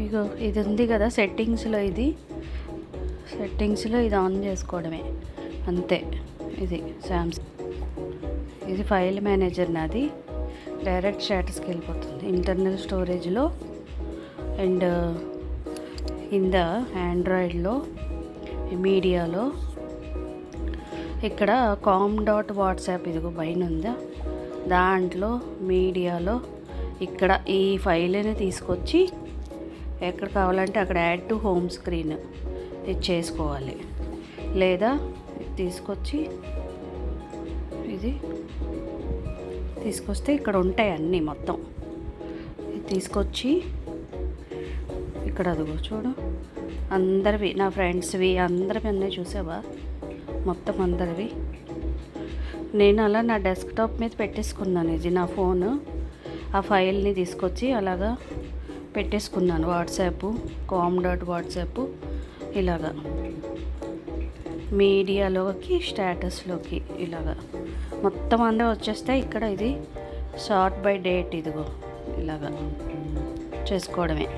ఇగో ఇది ఉంది కదా సెట్టింగ్స్లో, సెట్టింగ్స్లో ఇది ఆన్ చేసుకోవడమే అంతే. ఇది సామ్సంగ్, ఇది ఫైల్ మేనేజర్ నాది. డైరెక్ట్ స్టేటస్కి వెళ్ళిపోతుంది ఇంటర్నల్ స్టోరేజ్లో. అండ్ కింద ఆండ్రాయిడ్లో మీడియాలో ఇక్కడ com.whatsapp ఇదిగో పైన ఉందా, దాంట్లో మీడియాలో ఇక్కడ ఈ ఫైల్ని తీసుకొచ్చి ఎక్కడ కావాలంటే అక్కడ యాడ్ టు హోమ్ స్క్రీన్ ఇది చేసుకోవాలి. లేదా తీసుకొచ్చి ఇది తీసుకొస్తే ఇక్కడ ఉంటాయి అన్నీ మొత్తం. ఇది తీసుకొచ్చి ఇక్కడ అదిగో చూడు, అందరివి నా ఫ్రెండ్స్వి అందరివి అన్నీ చూసావా, మొత్తం అందరివి. నేను అలా నా డెస్క్టాప్ మీద పెట్టేసుకున్నాను. ఇది నా ఫోను. ఆ ఫైల్ని తీసుకొచ్చి అలాగా పెట్టేసుకున్నాను. వాట్సాప్ com.whatsapp ఇలాగా మీడియాలోకి స్టేటస్లోకి ఇలాగా మొత్తం అందరూ వచ్చేస్తే ఇక్కడ ఇది సార్ట్ బై డేట్ ఇదిగో ఇలాగా చేసుకోవడమే.